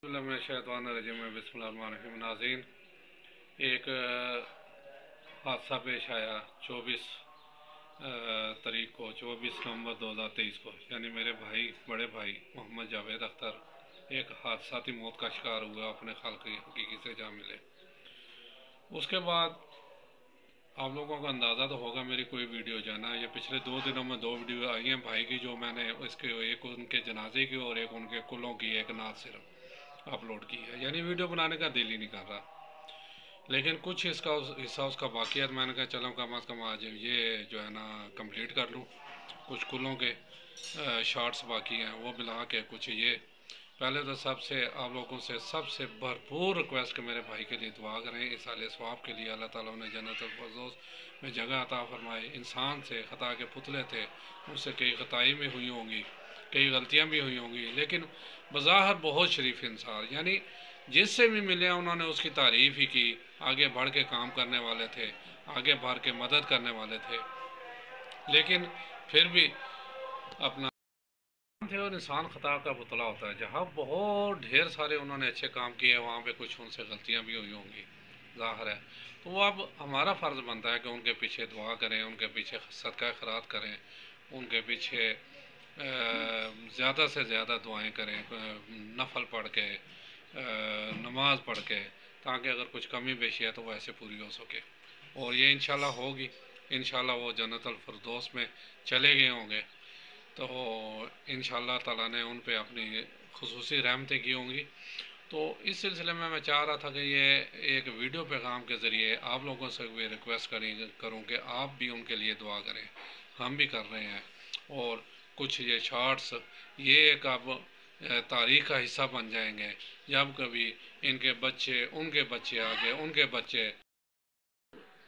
बिस्मिल्लाहिर्रहमानिर्रहीम। नाज़रीन, एक हादसा पेश आया 24 नवंबर 2023 को, यानी मेरे भाई, बड़े भाई मोहम्मद जावेद अख्तर एक हादसाती मौत का शिकार हुआ, अपने खालिक हकीकी से जा मिले। उसके बाद आप लोगों को अंदाज़ा तो होगा मेरी कोई वीडियो जाना, ये पिछले 2 दिनों में 2 वीडियो आई हैं भाई की, जो मैंने इसके एक उनके जनाजे की और एक उनके कुलों की, एक नात सिर्फ अपलोड की है। यानी वीडियो बनाने का दिल ही नहीं कर रहा, लेकिन कुछ इसका हिस्सा उसका बाकी, मैंने कहा चलो कम अज़ कम आज ये जो है ना कंप्लीट कर लूँ। कुछ कुलों के शॉर्ट्स बाकी हैं, वो मिला के कुछ ये। पहले तो सबसे आप लोगों से सबसे भरपूर रिक्वेस्ट कि मेरे भाई के लिए दुआ करें, इस साल स्वाब के लिए अल्लाह ताला उन्हें जन्नतुल फरदौस में जगह अता फरमाए। इंसान से ख़ता के पुतले थे, उससे कई ख़ताई में हुई होंगी, कई गलतियां भी हुई होंगी, लेकिन बज़ाहिर बहुत शरीफ इंसान, यानी जिससे भी मिले उन्होंने उसकी तारीफ़ ही की। आगे बढ़ के काम करने वाले थे, आगे बढ़ के मदद करने वाले थे, लेकिन फिर भी अपना थे। और इंसान खता का पुतला होता है। जहाँ बहुत ढेर सारे उन्होंने अच्छे काम किए, वहाँ पे कुछ उनसे गलतियाँ भी हुई होंगी, ज़ाहिर है। तो वो अब हमारा फ़र्ज़ बनता है कि उनके पीछे दुआ करें, उनके पीछे सदका खैरात करें, उनके पीछे ज़्यादा से ज़्यादा दुआएं करें, नफल पढ़ के, नमाज पढ़ के, ताकि अगर कुछ कमी पेशी है तो वो ऐसे पूरी हो सके। और ये इंशाल्लाह होगी। इंशाल्लाह वो जन्नतुल फिरदौस में चले गए होंगे, तो इंशाल्लाह ताला ने उन पे अपनी खुसूसी रहमतें की होंगी। तो इस सिलसिले में मैं चाह रहा था कि ये एक वीडियो पैगाम के ज़रिए आप लोगों से भी रिक्वेस्ट करूँ कि आप भी उनके लिए दुआ करें। हम भी कर रहे हैं, और कुछ ये शॉर्ट्स ये एक अब तारीख़ का हिस्सा बन जाएंगे। जब कभी इनके बच्चे, उनके बच्चे आगे, उनके बच्चे,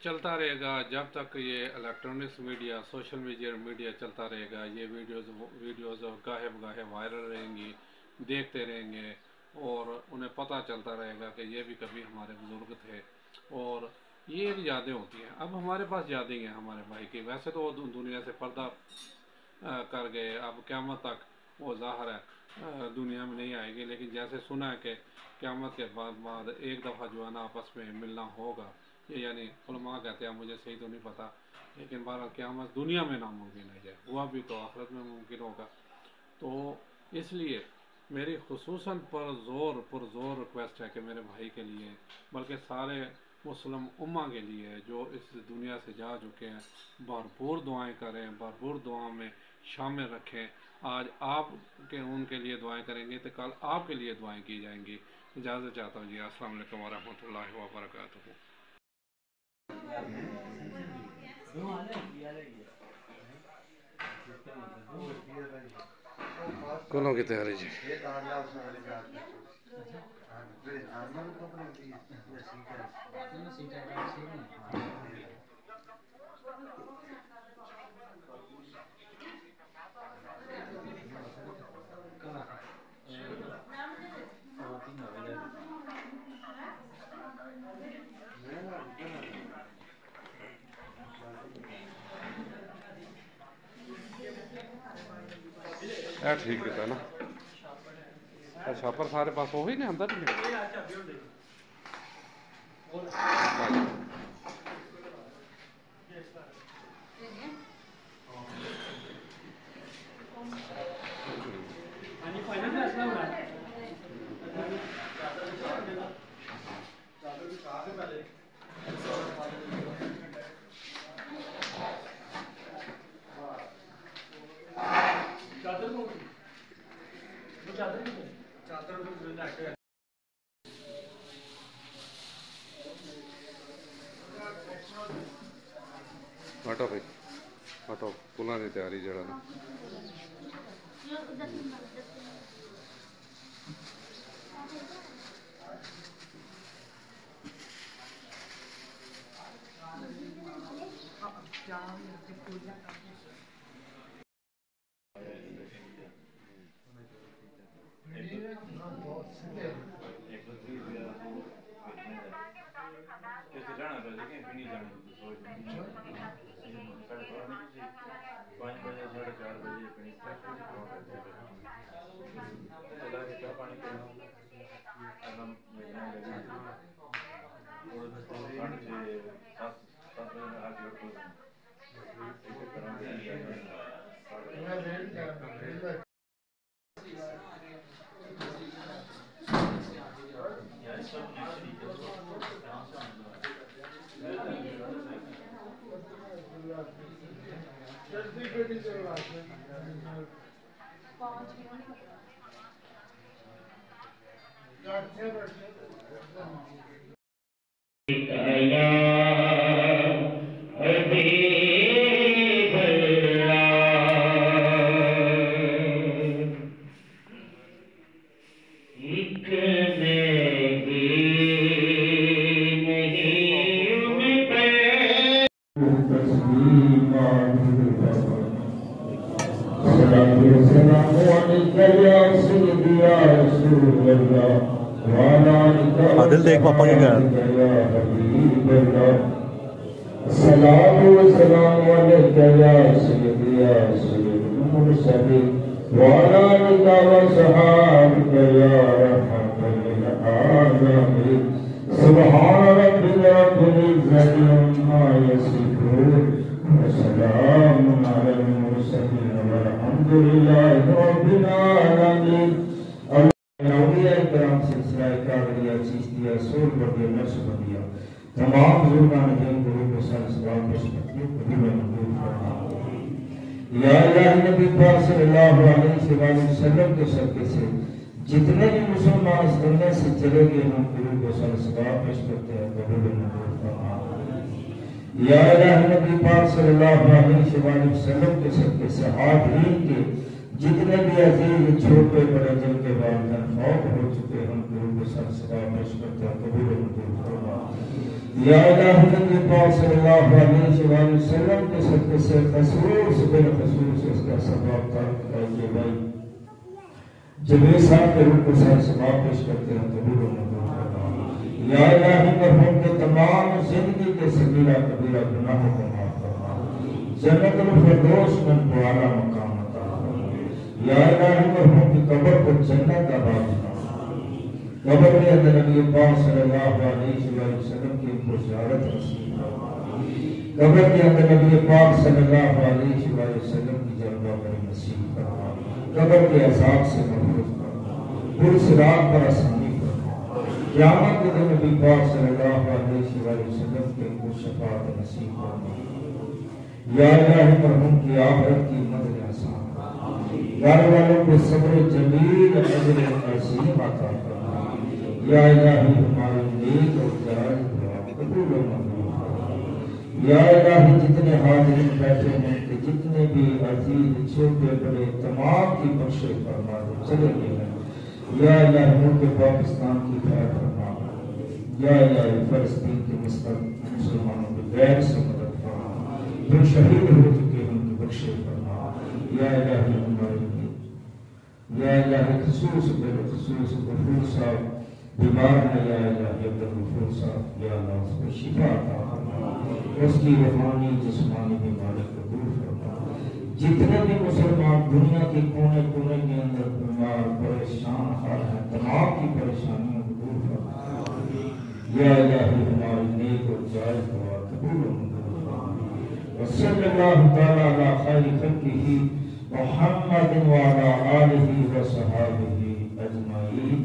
चलता रहेगा जब तक ये इलेक्ट्रॉनिक्स मीडिया, सोशल मीडिया चलता रहेगा। ये वीडियोज़ गाहे बगाहे वायरल रहेंगी, देखते रहेंगे, और उन्हें पता चलता रहेगा कि ये भी कभी हमारे बुज़ुर्ग थे। और ये एक यादें होती हैं। अब हमारे पास यादें हैं हमारे भाई की, वैसे तो वो दुनिया से पर्दा कर गए, अब क़यामत तक वो ज़ाहिर है दुनिया में नहीं आएगी। लेकिन जैसे सुना है कि क़यामत के बाद एक दफ़ा जो है ना आपस में मिलना होगा, ये यानी उलमा कहते हैं, मुझे सही तो नहीं पता, लेकिन बहरहाल क़यामत दुनिया में नामुमकिन है, जाए हुआ भी तो आखिरत में मुमकिन होगा। तो इसलिए मेरी खुसूसन पुरज़ोर रिक्वेस्ट है कि मेरे भाई के लिए, बल्कि सारे मुस्लिम उम्मा के लिए जो इस दुनिया से जा चुके हैं, भरपूर दुआएं करें, भरपूर दुआओं में शामिल रखें। आज आप के उनके लिए दुआएं करेंगे तो कल आपके लिए दुआएं की जाएंगी। इजाज़त चाहता हूँ जी। अस्सलाम वालेकुम वरहमतुल्लाहि व बरकातुहू। कुलों की तैयारी जी। ठीक है ना, छापर सारे पास हो ही नहीं अंदर ही हटो भाई, हटो। पुलां की तैयारी जरा ना عادل دیکھ پاپا کے گھر السلام والسلام علیک یا سیدی یا سید المرسلین وعلى آلك وصحابك يا رحمة للعالمين سبحان ربك رب العزة عما يصفون وسلام على المرسلين والحمد لله رب العالمين. اولیاء کرام سلسلہ قادریہ چشتیہ سور بردیہ نقشبندیہ تمام بزرگان دین گروہ کو سال سوال بشکتیہ قبول منظور فرما. یا اللہ نبی پاک صلی اللہ علیہ وسلم کے صدقے سے جتنے بھی مسلمان اس دنیا سے چلے گئے ہم گروہ کو سال سوال بشکتیہ قبول منظور فرما. یا اللہ نبی پاک صلی اللہ علیہ وسلم کے صدقے سے حاضرین کے جتنے بھی عزیز چھوٹے بڑے جن کے والدین فوت ہو چکے ہم گروہ کو سال سوال بشکتیہ قبول منظور فرما. یا الہ نبی پاک صلی اللہ علیہ وسلم کے صدقے سے خصوص بالخصوص اس کا ثواب ترک کیجیے بھائی جبیر صاحب کے روح کو سر ثواب پیش کرتے ہیں قبول و منظور فرما. یا الہ مرحوم کے تمام زندگی کے صغیرہ کبیرہ گناہوں کو معاف فرما. جنت الفردوس میں اعلیٰ مقام عطا فرما. یا الہ مرحوم کی قبر کو جنت آباد بنا. قبر کے اندر نبی پاک صلی اللہ علیہ وسلم کی زیارت نصیب فرما. قبر کے اندر نبی پاک صلی اللہ علیہ وسلم کی جلوہ بری نصیب فرما. قبر کے عذاب سے محفوظ فرما. پھر صراط پر آسانی فرما. قیامت کے دن نبی پاک صلی اللہ علیہ وسلم کے کو شفاعت نصیب فرما. یا الہ مرحوم کی آخرت کی مدد آسان فرما. گھر والوں کو صبر جمیل اجر عظیم عطا فرما. یا الہی ہماری نیک اور جائز دعا قبول و منظور فرما. یا الہی جتنے حاضرین بیٹھے ہیں کہ جتنے بھی عزیز چھوٹے بڑے تمام کی بخشش فرما دے چلے گئے ہیں. یا الہی ملک پاکستان کی خیر فرما. یا الہی فلسطین کے مسلمانوں کے غیر سے مدد فرما. جو شہید ہو چکے ہیں ان کی بخشش فرما. یا الہی ہماری یا الہی خصوص بالخصوص غفور صاحب بیمار ہے. یا الہی عبدالغفور صاحب یا اللہ اس کو شفا عطا فرما. اس کی روحانی جسمانی بیماری قبول فرما. جتنے بھی مسلمان دنیا کے کونے کونے کے اندر بیمار پریشان حال ہیں تمام کی پریشانیوں قبول فرما. یا الہی ہماری نیک اور جائز دعا قبول و منظور فرما. وصلی اللہ تعالی علی خیر خلقہ محمد وعلی آلہ وصحابہ اجمعین.